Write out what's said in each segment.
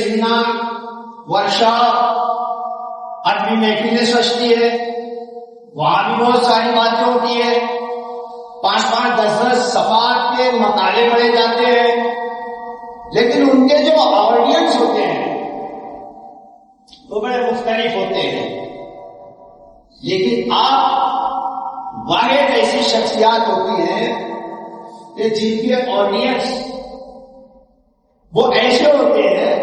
Seminar workshop اپنی محفلیں سجتی ہے، وہاں بھی بہت ساری باتیں ہوتی ہے، 5-5 10-10 صفحات کے مقالے پڑھے جاتے ہیں، لیکن ان کے جو آڈینس ہوتے ہیں وہ بڑے مختلف ہوتے ہیں. لیکن آپ واحد ایسی شخصیات ہوتی ہیں کہ جن کے آڈینس وہ ایسے ہوتے ہیں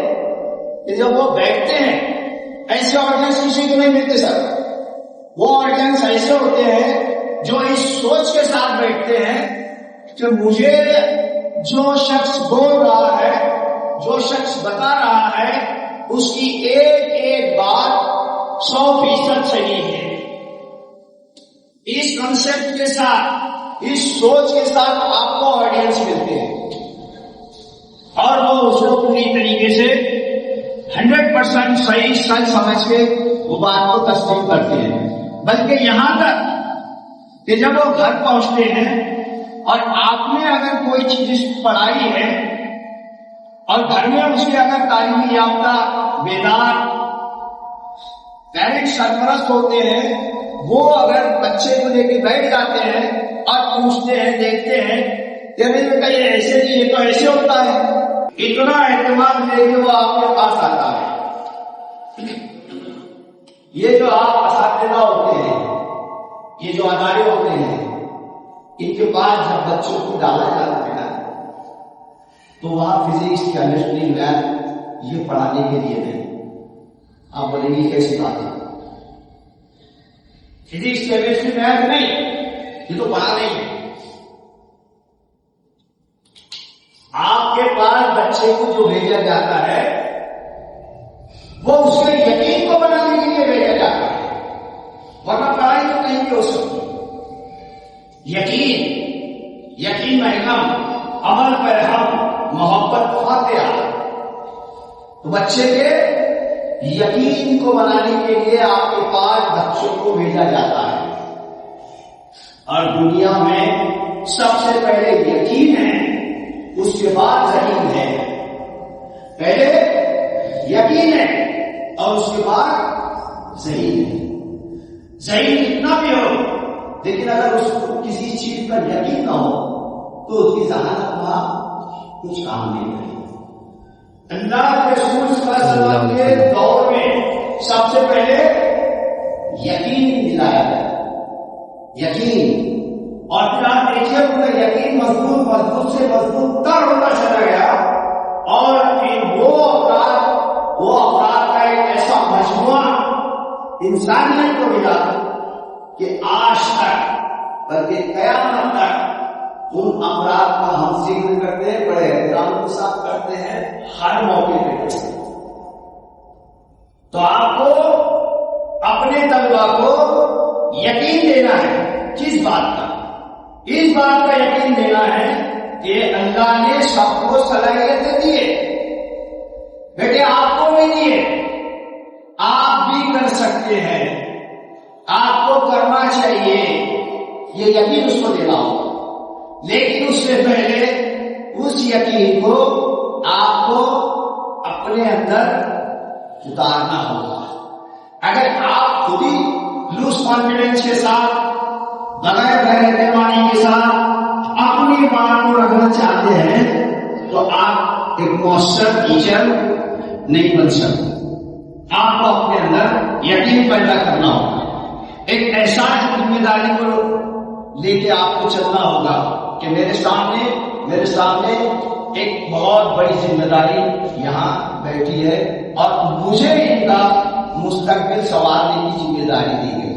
کہ جب وہ بیٹھتے ہیں، ایسے آڈینس کسی کو نہیں ملتے سر. وہ آڈینس ایسے ہوتے ہیں جو اس سوچ کے ساتھ بیٹھتے ہیں کہ مجھے جو شخص بول رہا ہے، جو شخص بتا رہا ہے، اس کی ایک ایک بات 100% صحیح ہے. اس کنسپٹ کے ساتھ، اس سوچ کے ساتھ آپ کو آڈینس ملتے ہیں اور وہ اس کو پوری طریقے سے 100% صحیح سچ سمجھ کے وہ بات کو تسلیم کرتے ہیں. بلکہ یہاں تک کہ جب وہ گھر پہنچتے ہیں اور آپ نے اگر کوئی چیز پڑھائی ہے اور گھر میں اس کے اگر تعلیم یافتہ بیدار پیرنٹس سرپرست ہوتے ہیں، وہ اگر بچے کو لے کے بیٹھ جاتے ہیں اور پوچھتے ہیں، دیکھتے ہیں کہ میرے بیٹا یہ ایسے نہیں، یہ تو ایسے ہوتا ہے، اتنا اعتماد لے کے وہ آپ کے پاس آتا ہے. یہ جو آپ اساتذہ ہوتے ہیں، یہ جو ادارے ہوتے ہیں، ان کے بعد جب بچوں کو ڈالا جاتا ہے تو وہاں فزکس کیمسٹری میتھ یہ پڑھانے کے لیے نہیں. آپ بولیں گے کیسی بات ہے؟ فزکس کیمسٹری میتھ نہیں، یہ تو پڑھا نہیں ہے. آپ کے پاس بچے کو جو بھیجا جاتا ہے وہ اس کے یقین کو بنانے کے لیے بھیجا جاتا ہے، ورنہ پڑھائی تو نہیں بھی ہو سکتی. یقین میں ہم، عمل پر ہم، محبت فاتحہ. تو بچے کے یقین کو بنانے کے لیے آپ کے پاس بچوں کو بھیجا جاتا ہے. اور دنیا میں سب سے پہلے یقین ہے، اس کے بعد ذہین ہے. پہلے یقین ہے اور اس کے بعد ذہین ہے. ذہین کتنا بھی ہو، لیکن اگر اس کو کسی چیز پر یقین نہ ہو تو اس کی ذہانت وہاں کچھ کام نہیں کرے. اللہ کے رسول صلی اللہ علیہ وسلم کے دور میں سب سے پہلے یقین دلایا گیا، یقین. اور پھر آپ دیکھیے ان کا یقین مضبوط سے مضبوط تر ہوتا چلا گیا، اور پھر وہ افراد کا ایک ایسا مجموعہ انسانیت کو ملا کہ آج تک بلکہ قیامت تک ان افراد کا ہم ذکر کرتے ہیں، بڑے احترام کے ساتھ کرتے ہیں، ہر موقع پہ کرتے ہیں. تو آپ کو اپنے طلبا کو یقین دینا ہے. کس بات کا؟ اس بات کا یقین دینا ہے کہ اللہ نے سب کو صلاحیتیں دیے، بیٹے آپ کو بھی دیے، آپ بھی کر سکتے ہیں، آپ کو کرنا چاہیے، یہ یقین اس کو دینا ہوگا. لیکن اس سے پہلے اس یقین کو آپ کو اپنے اندر اتارنا ہوگا. اگر آپ خود ہی لوز کانفیڈنس کے ساتھ، بغیر اعتمادی کے ساتھ اپنی بات کو رکھنا چاہتے ہیں تو آپ ایک مؤثر ٹیچر نہیں بن سکتے. آپ کو اپنے اندر یقین پیدا کرنا ہوگا، ایک احساس ذمہ داری کو لے کے آپ کو چلنا ہوگا کہ میرے سامنے ایک بہت بڑی ذمہ داری یہاں بیٹھی ہے اور مجھے ان کا مستقبل سنوارنے کی ذمہ داری دی گئی.